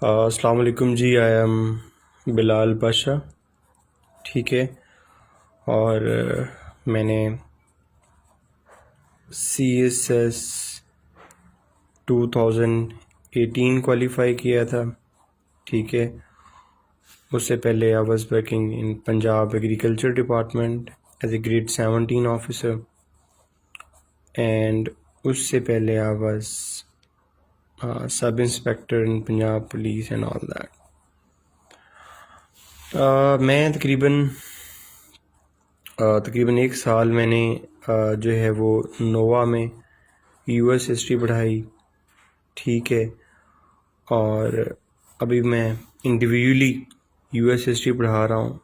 अस्सलाम वालेकुम जी। I am Bilal Pasha. ठीक है। और मैंने CSS 2018 क्वालिफाई किया था। ठीक है। उससे पहले I was working in Punjab agriculture department as a grade 17 officer, and उससे पहले I was sub inspector in Punjab police and all that. मैं तकरीबन एक साल मैंने जो है वो नोवा में US हिस्ट्री पढ़ाई। ठीक है। और अभी मैं इंडिविजुअली US हिस्ट्री पढ़ा रहा हूँ।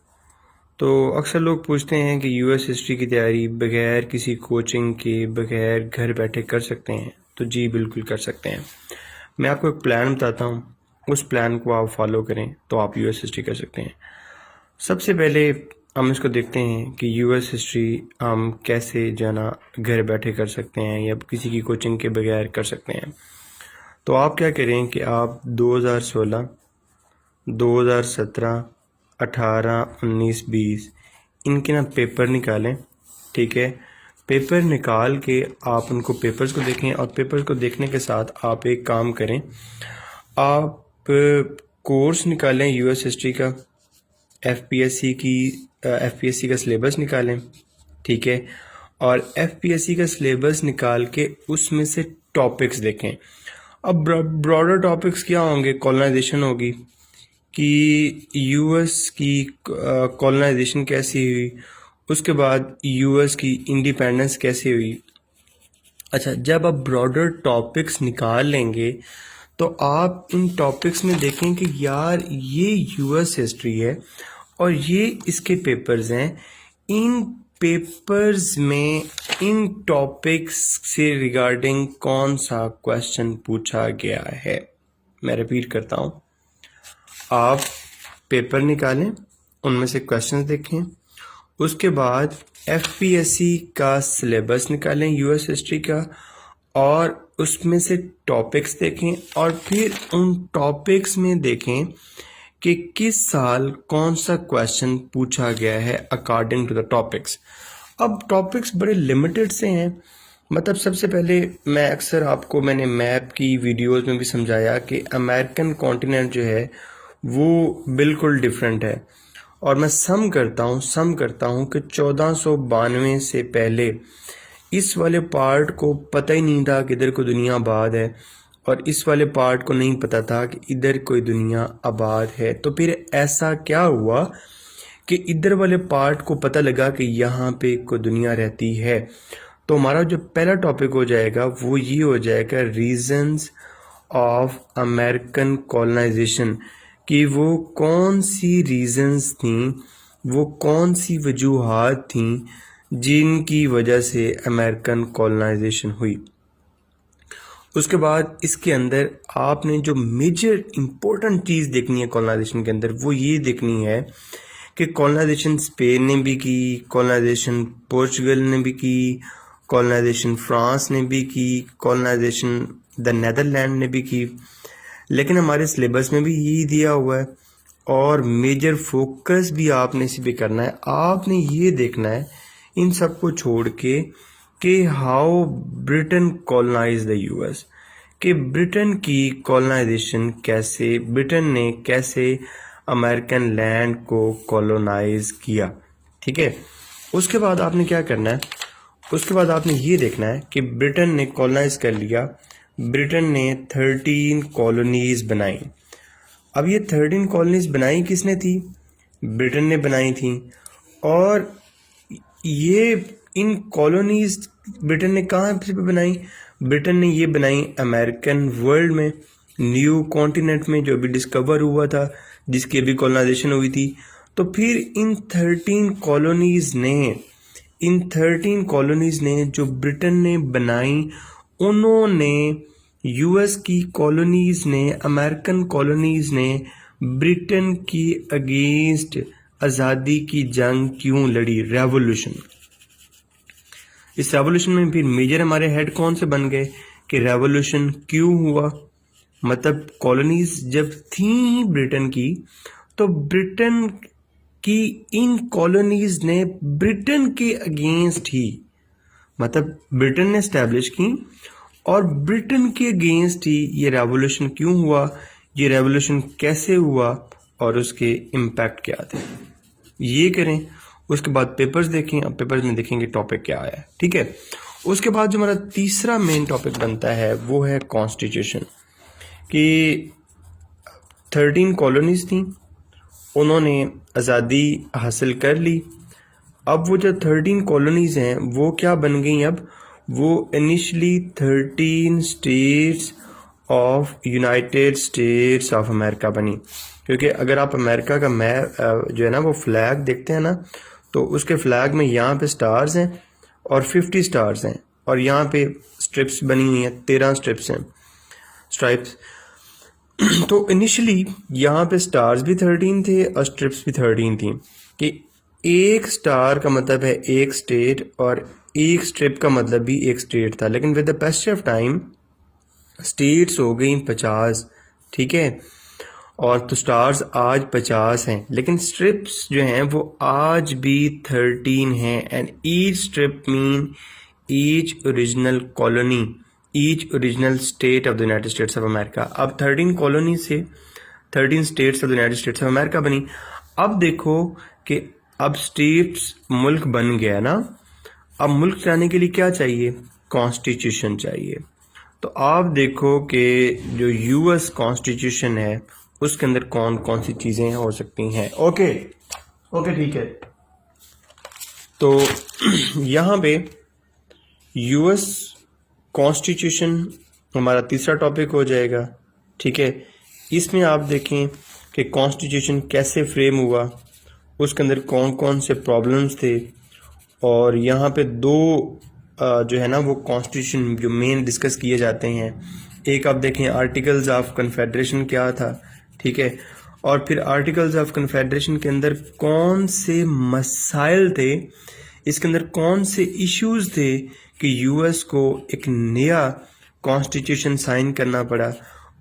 तो अक्सर लोग पूछते हैं कि US हिस्ट्री की तैयारी बगैर किसी कोचिंग के, बगैर घर बैठे कर सकते हैं? तो जी बिल्कुल कर सकते हैं। मैं आपको एक प्लान बताता हूँ, उस प्लान को आप फॉलो करें तो आप US हिस्ट्री कर सकते हैं। सबसे पहले हम इसको देखते हैं कि US हिस्ट्री हम कैसे जाना घर बैठे कर सकते हैं या किसी की कोचिंग के बगैर कर सकते हैं। तो आप क्या करें कि आप 2016, 2017, 18, 19, 20 इनके ना पेपर निकालें। ठीक है। पेपर निकाल के आप उनको पेपर्स को देखें, और पेपर्स को देखने के साथ आप एक काम करें, आप कोर्स निकालें US हिस्ट्री का, FPSC का सिलेबस निकालें। ठीक है। और FPSC का सिलेबस निकाल के उसमें से टॉपिक्स देखें। अब ब्रॉडर टॉपिक्स क्या होंगे? कॉलोनाइजेशन होगी कि US की कॉलोनाइजेशन कैसी हुई, उसके बाद US की इंडिपेंडेंस कैसे हुई। अच्छा, जब आप ब्रॉडर टॉपिक्स निकाल लेंगे तो आप इन टॉपिक्स में देखें कि यार ये US हिस्ट्री है और ये इसके पेपर्स हैं। इन पेपर्स में इन टॉपिक्स से रिगार्डिंग कौन सा क्वेश्चन पूछा गया है। मैं रिपीट करता हूँ, आप पेपर निकालें, उनमें से क्वेश्चंस देखें, उसके बाद FPSC का सिलेबस निकालें US हिस्ट्री का, और उसमें से टॉपिक्स देखें, और फिर उन टॉपिक्स में देखें कि किस साल कौन सा क्वेश्चन पूछा गया है अकॉर्डिंग टू द टॉपिक्स। अब टॉपिक्स बड़े लिमिटेड से हैं। मतलब सबसे पहले मैंने मैप की वीडियोस में भी समझाया कि अमेरिकन कॉन्टिनेंट जो है वो बिल्कुल डिफरेंट है। और मैं सम करता हूँ कि 1492 से पहले इस वाले पार्ट को पता ही नहीं था कि इधर कोई दुनिया आबाद है, और इस वाले पार्ट को नहीं पता था कि इधर कोई दुनिया आबाद है। तो फिर ऐसा क्या हुआ कि इधर वाले पार्ट को पता लगा कि यहाँ पे कोई दुनिया रहती है। तो हमारा जो पहला टॉपिक हो जाएगा वो ये हो जाएगा, रीजंस ऑफ अमेरिकन कॉलोनाइजेशन, कि वो कौन सी रीजंस थी, वो कौन सी वजूहात थी जिनकी वजह से अमेरिकन कॉलोनाइजेशन हुई। उसके बाद इसके अंदर आपने जो मेजर इम्पोर्टेंट चीज़ देखनी है कॉलोनाइजेशन के अंदर, वो ये देखनी है कि कॉलोनाइजेशन स्पेन ने भी की, कॉलोनाइजेशन पोर्चुगल ने भी की, कॉलोनाइजेशन फ्रांस ने भी की, कॉलोनाइजेशन द नेदरलैंड ने भी की। लेकिन हमारे सिलेबस में भी यही दिया हुआ है, और मेजर फोकस भी आपने इसी पे करना है। आपने ये देखना है इन सब को छोड़ के कि how Britain colonise the US, कि ब्रिटेन की कॉलोनाइजेशन कैसे, ब्रिटेन ने कैसे अमेरिकन लैंड को कॉलोनाइज किया। ठीक है। उसके बाद आपने क्या करना है, उसके बाद आपने ये देखना है कि ब्रिटेन ने कॉलोनाइज कर लिया, ब्रिटेन ने 13 कॉलोनीज बनाई। अब ये 13 कॉलोनीज बनाई किसने थी? ब्रिटेन ने बनाई थी। और ये इन कॉलोनीज ब्रिटेन ने कहाँ पे बनाई? ब्रिटेन ने ये बनाई अमेरिकन वर्ल्ड में, न्यू कॉन्टिनेंट में, जो अभी डिस्कवर हुआ था, जिसकी अभी कॉलोनाइजेशन हुई थी। तो फिर इन 13 कॉलोनीज ने जो ब्रिटेन ने बनाई, उन्होंने US की कॉलोनीज ने, अमेरिकन कॉलोनीज ने ब्रिटेन की अगेंस्ट आज़ादी की जंग क्यों लड़ी? रेवोल्यूशन। इस रेवोल्यूशन में फिर मेजर हमारे हेड कौन से बन गए कि रेवोल्यूशन क्यों हुआ, मतलब कॉलोनीज जब थी ब्रिटेन की, तो ब्रिटेन की इन कॉलोनीज ने ब्रिटेन के अगेंस्ट ही, मतलब ब्रिटेन ने एस्टैब्लिश की और ब्रिटेन के अगेंस्ट ही ये रेवोल्यूशन क्यों हुआ, ये रेवोल्यूशन कैसे हुआ और उसके इम्पैक्ट क्या थे, ये करें। उसके बाद पेपर्स देखें, अब पेपर्स में देखेंगे टॉपिक क्या आया है, ठीक है। उसके बाद जो हमारा तीसरा मेन टॉपिक बनता है वो है कॉन्स्टिट्यूशन, कि 13 कॉलोनीज थी, उन्होंने आज़ादी हासिल कर ली। अब वो जो 13 कॉलोनीज हैं वो क्या बन गई, अब वो initially 13 states of United states of America बनी। क्योंकि अगर आप अमेरिका का मैप जो है ना वो फ्लैग देखते हैं ना, तो उसके फ्लैग में यहाँ पे स्टार्स हैं और 50 स्टार्स हैं, और यहाँ पे स्ट्रिप्स बनी हुई हैं, 13 स्ट्रिप्स हैं, स्ट्राइप्स। तो इनिशियली यहाँ पे स्टार्स भी 13 थे और स्ट्रिप्स भी 13 थी, कि एक स्टार का मतलब है एक स्टेट और एक स्ट्रिप का मतलब भी एक स्टेट था। लेकिन with the passage of time states हो गई 50, ठीक है, और तो स्टार्स आज 50 हैं, लेकिन स्ट्रिप्स जो हैं वो आज भी 13 हैं। And each strip mean each original colony, each original state of the United states of America. अब 13 कॉलोनी से 13 states of the United states of America बनी। अब देखो कि अब स्टेट्स मुल्क बन गया ना, अब मुल्क जाने के लिए क्या चाहिए, कॉन्स्टिट्यूशन चाहिए। तो आप देखो कि जो यूएस कॉन्स्टिट्यूशन है उसके अंदर कौन कौन सी चीज़ें हो सकती हैं। ओके ठीक है। तो यहाँ पे यूएस कॉन्स्टिट्यूशन हमारा तीसरा टॉपिक हो जाएगा, ठीक है। इसमें आप देखें कि कॉन्स्टिट्यूशन कैसे फ्रेम हुआ, उसके अंदर कौन कौन से प्रॉब्लम्स थे, और यहाँ पे दो जो है ना वो कॉन्स्टिट्यूशन जो मेन डिस्कस किए जाते हैं। एक आप देखें आर्टिकल्स ऑफ कन्फेडरेशन क्या था, ठीक है, और फिर आर्टिकल्स ऑफ कन्फेडरेशन के अंदर कौन से मसाइल थे, इसके अंदर कौन से इश्यूज थे कि यूएस को एक नया कॉन्स्टिट्यूशन साइन करना पड़ा।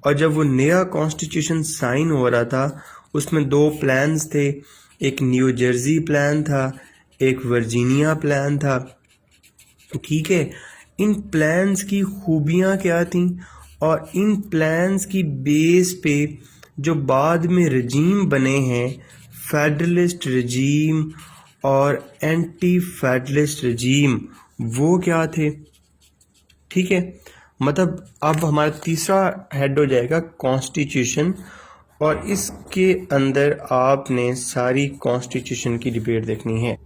और जब वो नया कॉन्स्टिट्यूशन साइन हो रहा था उसमें दो प्लान्स थे, एक न्यू जर्सी प्लान था, एक वर्जीनिया प्लान था, ठीक है। इन प्लान्स की खूबियाँ क्या थीं और इन प्लान्स की बेस पे जो बाद में रजीम बने हैं, फेडरलिस्ट रजीम और एंटी फेडरलिस्ट रजीम, वो क्या थे, ठीक है। मतलब अब हमारा तीसरा हेड हो जाएगा कॉन्स्टिट्यूशन, और इसके अंदर आपने सारी कॉन्स्टिट्यूशन की डिबेट देखनी है।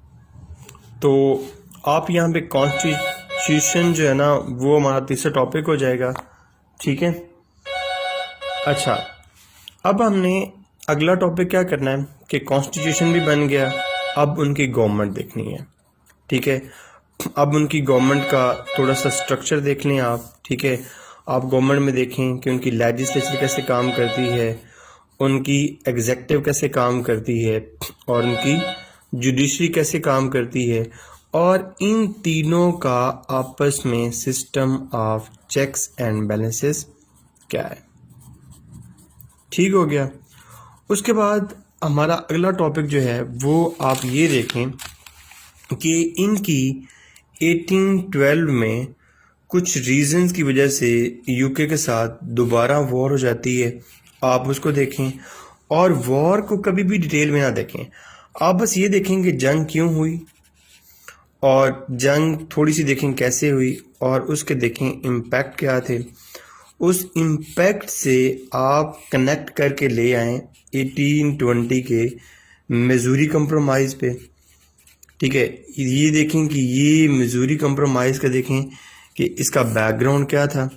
तो आप यहाँ पे कॉन्स्टिट्यूशन जो है ना वो हमारा तीसरा टॉपिक हो जाएगा, ठीक है। अच्छा, अब हमने अगला टॉपिक क्या करना है कि कॉन्स्टिट्यूशन भी बन गया, अब उनकी गवर्नमेंट देखनी है, ठीक है। अब उनकी गवर्नमेंट का थोड़ा सा स्ट्रक्चर देख लें आप, ठीक है। आप गवर्नमेंट में देखें कि उनकी लेजिस्लेचर कैसे काम करती है, उनकी एग्जेक्टिव कैसे काम करती है, और उनकी जुडिशरी कैसे काम करती है, और इन तीनों का आपस में system of checks and balances क्या है, ठीक हो गया। उसके बाद हमारा अगला टॉपिक जो है वो आप ये देखें कि इनकी 1812 में कुछ रीजंस की वजह से यूके के साथ दोबारा वॉर हो जाती है, आप उसको देखें। और वॉर को कभी भी डिटेल में ना देखें, आप बस ये देखें कि जंग क्यों हुई, और जंग थोड़ी सी देखें कैसे हुई, और उसके देखें इम्पैक्ट क्या थे। उस इम्पैक्ट से आप कनेक्ट करके ले आएँ 1820 के मिजूरी कंप्रोमाइज़ पे, ठीक है। ये देखें कि ये मिजूरी कंप्रोमाइज़ का देखें कि इसका बैकग्राउंड क्या था,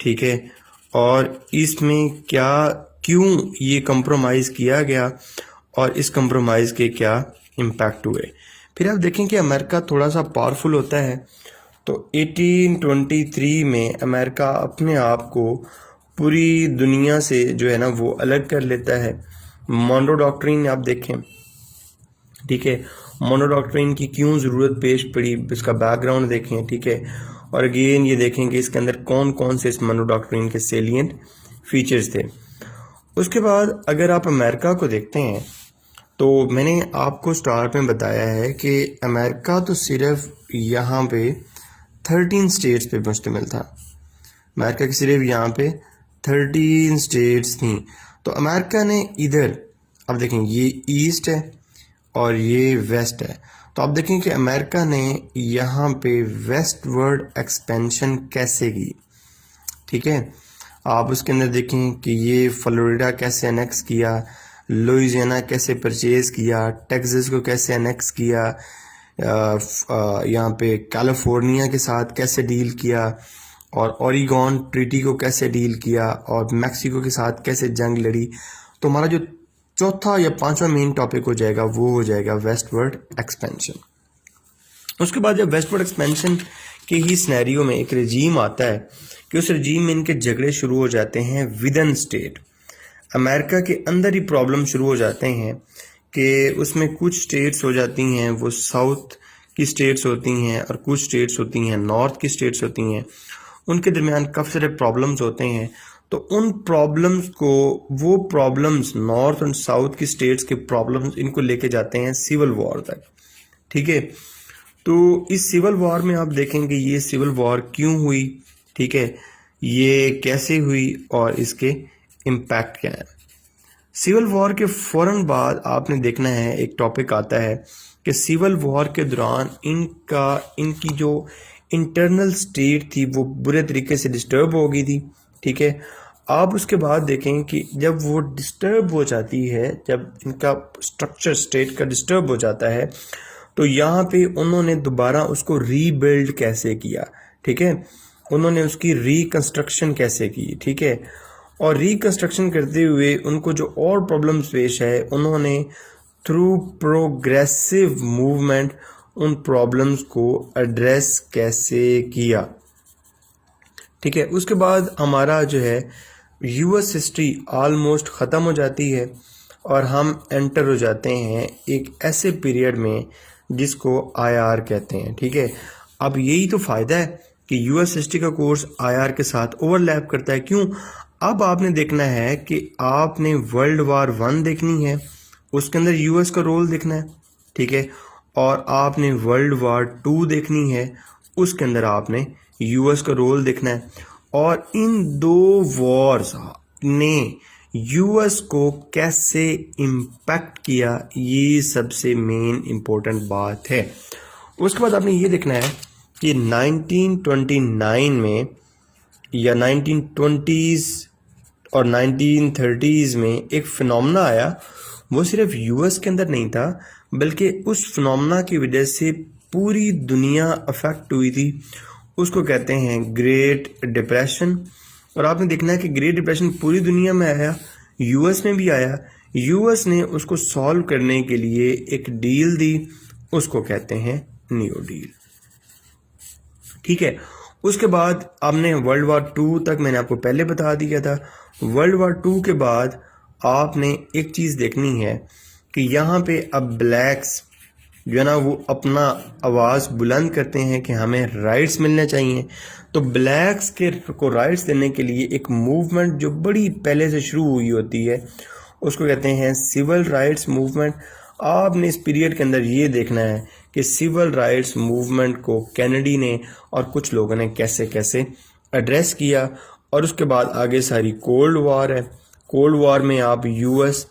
ठीक है, और इसमें क्या क्यों ये कंप्रोमाइज़ किया गया, और इस कंप्रोमाइज़ के क्या इम्पैक्ट हुए। फिर आप देखें कि अमेरिका थोड़ा सा पावरफुल होता है, तो 1823 में अमेरिका अपने आप को पूरी दुनिया से जो है ना वो अलग कर लेता है। मॉन्रो डॉक्ट्रिन आप देखें, ठीक है, मॉन्रो डॉक्ट्रिन की क्यों ज़रूरत पेश पड़ी, इसका बैकग्राउंड देखें, ठीक है। और अगेन ये देखें कि इसके अंदर कौन कौन से इस मॉन्रो डॉक्ट्रिन के सेलिएंट फीचर्स थे। उसके बाद अगर आप अमेरिका को देखते हैं तो मैंने आपको स्टार्ट में बताया है कि अमेरिका तो सिर्फ यहाँ पे 13 स्टेट्स पे मुश्तमिल था। अमेरिका की सिर्फ यहाँ पे 13 स्टेट्स थी। तो अमेरिका ने इधर, अब देखें ये ईस्ट है और ये वेस्ट है, तो आप देखें कि अमेरिका ने यहाँ पे वेस्टवर्ड एक्सपेंशन कैसे की। ठीक है, आप उसके अंदर देखें कि ये फ्लोरिडा कैसे अनेक्स किया, लुइसियाना कैसे परचेज़ किया, टेक्सास को कैसे अनेक्स किया, यहाँ पे कैलिफोर्निया के साथ कैसे डील किया, और ओरिगॉन ट्रीटी को कैसे डील किया, और मैक्सिको के साथ कैसे जंग लड़ी। तो हमारा जो चौथा या पांचवा मेन टॉपिक हो जाएगा वो हो जाएगा वेस्टवर्ड एक्सपेंशन। उसके बाद जब वेस्टवर्ड एक्सपेंशन के ही सिनेरियो में एक रजीम आता है कि उस रजीम में इनके झगड़े शुरू हो जाते हैं विदिन स्टेट। अमेरिका के अंदर ही प्रॉब्लम शुरू हो जाते हैं कि उसमें कुछ स्टेट्स हो जाती हैं वो साउथ की स्टेट्स होती हैं और कुछ स्टेट्स होती हैं नॉर्थ की स्टेट्स होती हैं, उनके दरमियान काफ़ी सारे प्रॉब्लम्स होते हैं। तो उन प्रॉब्लम्स को, वो प्रॉब्लम्स नॉर्थ और साउथ की स्टेट्स के प्रॉब्लम्स, इनको लेके जाते हैं सिविल वॉर तक। ठीक है, तो इस सिविल वॉर में आप देखेंगे ये सिविल वॉर क्यों हुई, ठीक है, ये कैसे हुई और इसके इम्पैक्ट क्या है। सिविल वॉर के फ़ौरन बाद आपने देखना है एक टॉपिक आता है कि सिविल वॉर के दौरान इनकी जो इंटरनल स्टेट थी वो बुरे तरीके से डिस्टर्ब हो गई थी। ठीक है, आप उसके बाद देखें कि जब वो डिस्टर्ब हो जाती है, जब इनका स्ट्रक्चर स्टेट का डिस्टर्ब हो जाता है, तो यहाँ पे उन्होंने दोबारा उसको रीबिल्ड कैसे किया। ठीक है, उन्होंने उसकी रिकंस्ट्रक्शन कैसे की। ठीक है, और रिकंस्ट्रक्शन करते हुए उनको जो और प्रॉब्लम्स पेश है, उन्होंने थ्रू प्रोग्रेसिव मूवमेंट उन प्रॉब्लम्स को एड्रेस कैसे किया। ठीक है, उसके बाद हमारा जो है यूएस हिस्ट्री ऑलमोस्ट ख़त्म हो जाती है और हम एंटर हो जाते हैं एक ऐसे पीरियड में जिसको आईआर कहते हैं। ठीक है, अब यही तो फ़ायदा है कि यूएस हिस्ट्री का कोर्स आईआर के साथ ओवरलैप करता है। क्यों? अब आपने देखना है कि आपने वर्ल्ड वार 1 देखनी है, उसके अंदर यूएस का रोल देखना है। ठीक है, और आपने वर्ल्ड वार 2 देखनी है, उसके अंदर आपने यूएस का रोल देखना है। और इन दो वॉर्स ने यूएस को कैसे इम्पैक्ट किया, ये सबसे मेन इम्पोर्टेंट बात है। उसके बाद आपने ये देखना है कि 1929 में या 1920s और 1930s में एक फिनोमेना आया, वो सिर्फ यूएस के अंदर नहीं था बल्कि उस फिनोमेना की वजह से पूरी दुनिया अफेक्ट हुई थी। उसको कहते हैं ग्रेट डिप्रेशन। और आपने देखना है कि ग्रेट डिप्रेशन पूरी दुनिया में आया, यूएस में भी आया। यूएस ने उसको सॉल्व करने के लिए एक डील दी, उसको कहते हैं न्यू डील। ठीक है, उसके बाद आपने वर्ल्ड वार 2 तक मैंने आपको पहले बता दिया था। वर्ल्ड वार 2 के बाद आपने एक चीज़ देखनी है कि यहाँ पे अब ब्लैक्स जो है ना वो अपना आवाज़ बुलंद करते हैं कि हमें राइट्स मिलने चाहिए। तो ब्लैक्स के को राइट्स देने के लिए एक मूवमेंट जो बड़ी पहले से शुरू हुई होती है, उसको कहते हैं सिविल राइट्स मूवमेंट। आपने इस पीरियड के अंदर ये देखना है कि सिविल राइट्स मूवमेंट को कैनेडी ने और कुछ लोगों ने कैसे कैसे एड्रेस किया। और उसके बाद आगे सारी कोल्ड वॉर है। कोल्ड वॉर में आप यूएस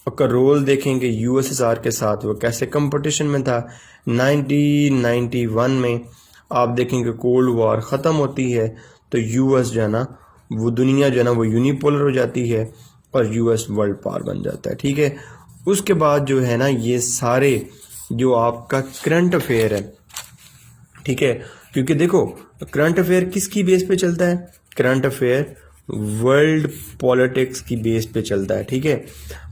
का रोल देखेंगे, यूएसएसआर के साथ वो कैसे कंपटीशन में था। 1991 में आप देखेंगे कोल्ड वॉर ख़त्म होती है तो यूएस जो है ना वो दुनिया जो है ना वो यूनिपोलर हो जाती है और यूएस वर्ल्ड पावर बन जाता है। ठीक है, उसके बाद जो है ना ये सारे जो आपका करंट अफेयर है, ठीक है, क्योंकि देखो करंट अफेयर किसकी बेस पे चलता है? करंट अफेयर वर्ल्ड पॉलिटिक्स की बेस पे चलता है। ठीक है,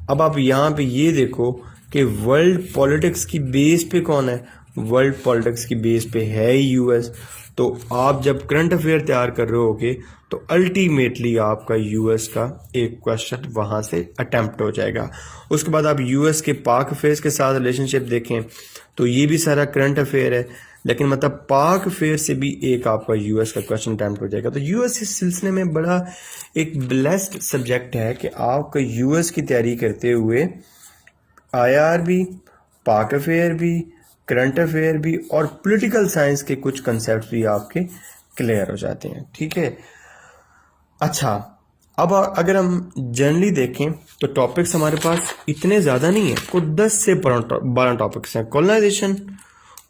अब आप यहाँ पे ये देखो कि वर्ल्ड पॉलिटिक्स की बेस पे कौन है? वर्ल्ड पॉलिटिक्स की बेस पे है यूएस। तो आप जब करंट अफेयर तैयार कर रहे होगे तो अल्टीमेटली आपका यूएस का एक क्वेश्चन वहाँ से अटेम्प्ट हो जाएगा। उसके बाद आप यूएस के पाक अफेयर्स के साथ रिलेशनशिप देखें तो ये भी सारा करंट अफेयर है। लेकिन मतलब पाक फेयर से भी एक आपका यूएस का क्वेश्चन अटैम्प्ट हो जाएगा। तो यूएस इस सिलसिले में बड़ा एक ब्लेस्ड सब्जेक्ट है कि आपका यूएस की तैयारी करते हुए आईआर भी, पाक अफेयर भी, करंट अफेयर भी और पॉलिटिकल साइंस के कुछ कंसेप्ट भी आपके क्लियर हो जाते हैं। ठीक है, अच्छा अब अगर हम जनरली देखें तो टॉपिक्स हमारे पास इतने ज़्यादा नहीं है, कुछ 10 से 12 टॉपिक्स हैं। कॉलोनाइजेशन,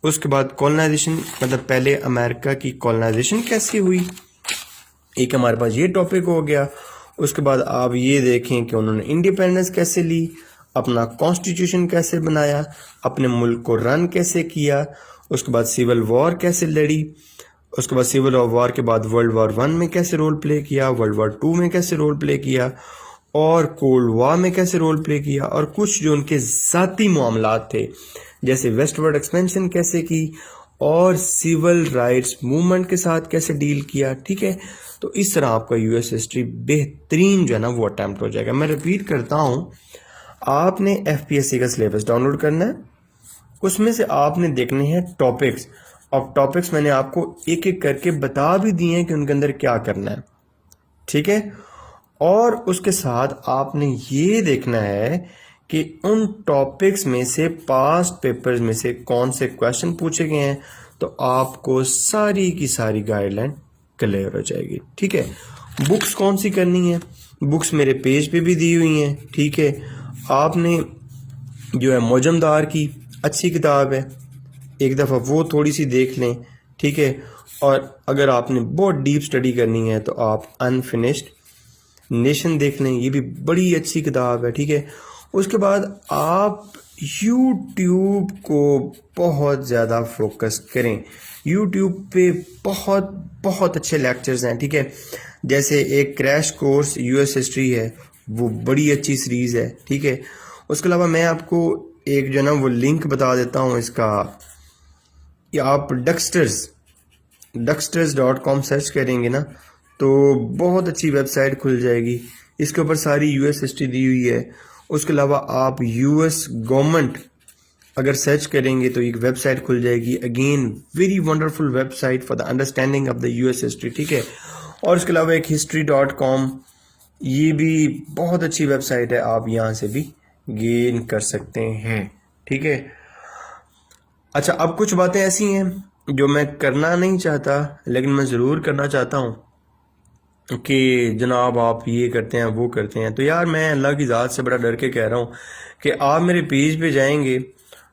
उसके बाद कॉलोनाइजेशन मतलब पहले अमेरिका की कॉलोनाइजेशन कैसे हुई, एक हमारे पास ये टॉपिक हो गया। उसके बाद आप ये देखें कि उन्होंने इंडिपेंडेंस कैसे ली, अपना कॉन्स्टिट्यूशन कैसे बनाया, अपने मुल्क को रन कैसे किया, उसके बाद सिविल वॉर कैसे लड़ी, उसके बाद सिविल वॉर के बाद वर्ल्ड वॉर 1 में कैसे रोल प्ले किया, वर्ल्ड वॉर 2 में कैसे रोल प्ले किया और कोल्ड वॉर में कैसे रोल प्ले किया, और कुछ जो उनके ज़ाती मामलात थे जैसे वेस्टवर्ड एक्सपेंशन कैसे की और सिविल राइट्स मूवमेंट के साथ कैसे डील किया। ठीक है, तो इस तरह आपका यूएस हिस्ट्री बेहतरीन जो है ना वो अटैम्प्ट हो जाएगा। मैं रिपीट करता हूँ, आपने एफपीएससी का सिलेबस डाउनलोड करना है, उसमें से आपने देखने हैं टॉपिक्स, और टॉपिक्स मैंने आपको एक एक करके बता भी दिए हैं कि उनके अंदर क्या करना है। ठीक है, और उसके साथ आपने ये देखना है कि उन टॉपिक्स में से पास्ट पेपर्स में से कौन से क्वेश्चन पूछे गए हैं, तो आपको सारी की सारी गाइडलाइन क्लियर हो जाएगी। ठीक है, बुक्स कौन सी करनी है, बुक्स मेरे पेज पे भी दी हुई हैं। ठीक है, आपने जो है मौजमदार की अच्छी किताब है, एक दफ़ा वो थोड़ी सी देख लें। ठीक है, और अगर आपने बहुत डीप स्टडी करनी है तो आप अनफिनिश्ड नेशन देख लें, ये भी बड़ी अच्छी किताब है। ठीक है, उसके बाद आप यूट्यूब को बहुत ज़्यादा फोकस करें, यूट्यूब पे बहुत बहुत अच्छे लेक्चर्स हैं। ठीक है, जैसे एक क्रैश कोर्स यूएस हिस्ट्री है, वो बड़ी अच्छी सीरीज़ है। ठीक है, उसके अलावा मैं आपको एक जो है ना वो लिंक बता देता हूँ इसका, या आप Duxters.com सर्च करेंगे ना तो बहुत अच्छी वेबसाइट खुल जाएगी, इसके ऊपर सारी यूएस हिस्ट्री दी हुई है। उसके अलावा आप यूएस गवर्नमेंट अगर सर्च करेंगे तो एक वेबसाइट खुल जाएगी, again very wonderful website for the understanding of the US history. ठीक है, और उसके अलावा एक history.com, ये भी बहुत अच्छी वेबसाइट है, आप यहाँ से भी गेन कर सकते हैं। ठीक है, अच्छा अब कुछ बातें ऐसी हैं जो मैं करना नहीं चाहता लेकिन मैं ज़रूर करना चाहता हूँ कि जनाब आप ये करते हैं वो करते हैं, तो यार मैं अल्लाह की ज़ात से बड़ा डर के कह रहा हूँ कि आप मेरे पेज पे जाएंगे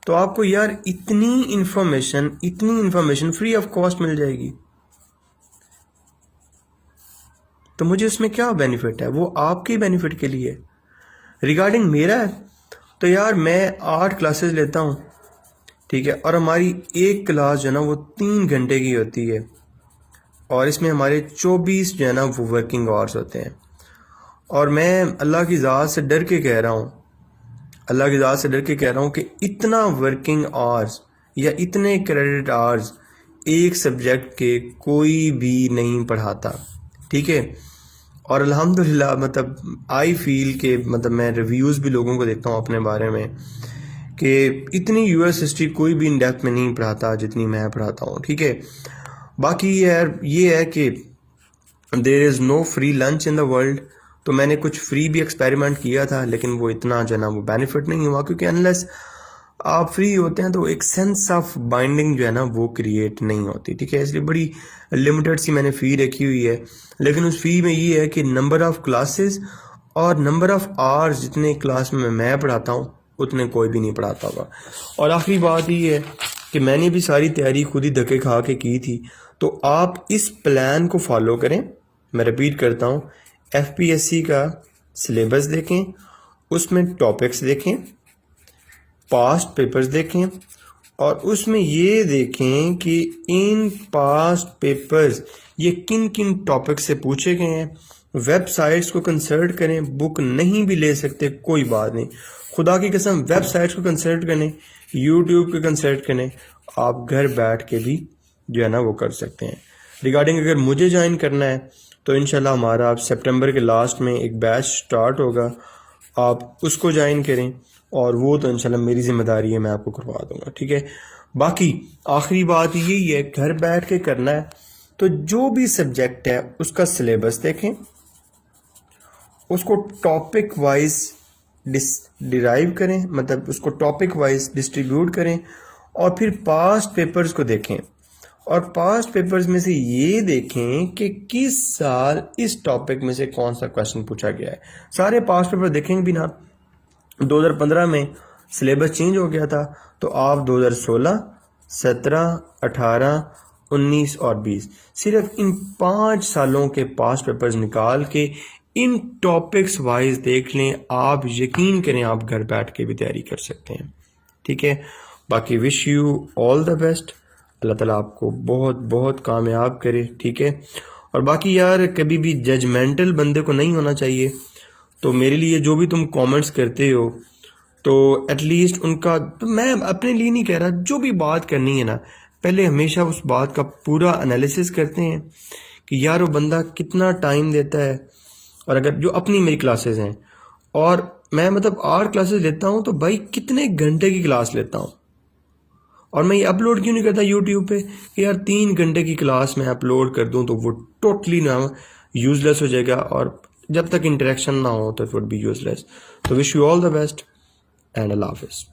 तो आपको यार इतनी इन्फॉर्मेशन फ्री ऑफ कॉस्ट मिल जाएगी, तो मुझे उसमें क्या बेनिफिट है, वो आपके बेनिफिट के लिए। रिगार्डिंग मेरा है तो यार मैं 8 क्लासेस लेता हूँ। ठीक है, और हमारी एक क्लास जो है ना वो 3 घंटे की होती है, और इसमें हमारे 24 जो है ना वो वर्किंग आवर्स होते हैं। और मैं अल्लाह की ज़ात से डर के कह रहा हूँ कि इतना वर्किंग आवर्स या इतने क्रेडिट आवर्स एक सब्जेक्ट के कोई भी नहीं पढ़ाता। ठीक है, और अल्हम्दुलिल्लाह मतलब आई फील के मतलब मैं रिव्यूज़ भी लोगों को देखता हूँ अपने बारे में कि इतनी यूएस हिस्ट्री कोई भी इन डेप्थ में नहीं पढ़ाता जितनी मैं पढ़ाता हूँ। ठीक है, बाकी यार ये है कि there is no free lunch in the world, तो मैंने कुछ फ्री भी एक्सपेरिमेंट किया था लेकिन वो इतना जो है ना वो बेनिफिट नहीं हुआ, क्योंकि अनलेस आप फ्री होते हैं तो एक सेंस ऑफ बाइंडिंग जो है ना वो क्रिएट नहीं होती। ठीक है, इसलिए बड़ी लिमिटेड सी मैंने फ़ी रखी हुई है, लेकिन उस फ़ी में ये है कि नंबर ऑफ़ क्लासेस और नंबर ऑफ़ आवर्स जितने क्लास में मैं पढ़ाता हूँ उतने कोई भी नहीं पढ़ाता होगा। और आखिरी बात ये है कि मैंने भी सारी तैयारी खुद ही धक्के खा के की थी, तो आप इस प्लान को फॉलो करें। मैं रिपीट करता हूँ, एफपीएससी का सिलेबस देखें, उसमें टॉपिक्स देखें, पास्ट पेपर्स देखें, और उसमें ये देखें कि इन पास्ट पेपर्स ये किन किन टॉपिक से पूछे गए हैं। वेबसाइट्स को कंसल्ट करें, बुक नहीं भी ले सकते कोई बात नहीं, खुदा की कसम वेबसाइट्स को कंसल्ट करें, यूट्यूब को कंसल्ट करें, आप घर बैठ के भी जो है ना वो कर सकते हैं। रिगार्डिंग अगर मुझे ज्वाइन करना है तो इंशाल्लाह हमारा सितंबर के लास्ट में एक बैच स्टार्ट होगा, आप उसको ज्वाइन करें, और वो तो इंशाल्लाह मेरी जिम्मेदारी है, मैं आपको करवा दूंगा। ठीक है, बाकी आखिरी बात यही है, घर बैठ के करना है तो जो भी सब्जेक्ट है उसका सिलेबस देखें, उसको टॉपिक वाइज डिराइव करें, मतलब उसको टॉपिक वाइज डिस्ट्रीब्यूट करें, और फिर पास्ट पेपर्स को देखें और पास्ट पेपर्स में से ये देखें कि किस साल इस टॉपिक में से कौन सा क्वेश्चन पूछा गया है। सारे पास्ट पेपर देखेंगे भी ना, 2015 में सिलेबस चेंज हो गया था तो आप 2016, 17, 18, 19 और 20 सिर्फ इन 5 सालों के पास्ट पेपर्स निकाल के इन टॉपिक्स वाइज देख लें, आप यकीन करें आप घर बैठ के भी तैयारी कर सकते हैं। ठीक है, बाकी wish you all the best, Allah ताला आपको बहुत बहुत कामयाब करे। ठीक है, और बाकी यार कभी भी जजमेंटल बंदे को नहीं होना चाहिए, तो मेरे लिए जो भी तुम कमेंट्स करते हो तो एटलीस्ट उनका, तो मैं अपने लिए नहीं कह रहा, जो भी बात करनी है ना पहले हमेशा उस बात का पूरा एनालिसिस करते हैं कि यार वो बंदा कितना टाइम देता है। और अगर जो अपनी मेरी क्लासेस हैं और मैं मतलब 8 क्लासेस लेता हूँ तो भाई कितने घंटे की क्लास लेता हूँ, और मैं ये अपलोड क्यों नहीं करता यूट्यूब पे कि यार 3 घंटे की क्लास मैं अपलोड कर दूँ तो वो टोटली ना यूजलेस हो जाएगा, और जब तक इंटरेक्शन ना हो तो इट वुड बी यूजलेस। तो wish you all the best and Allah हाफिज़।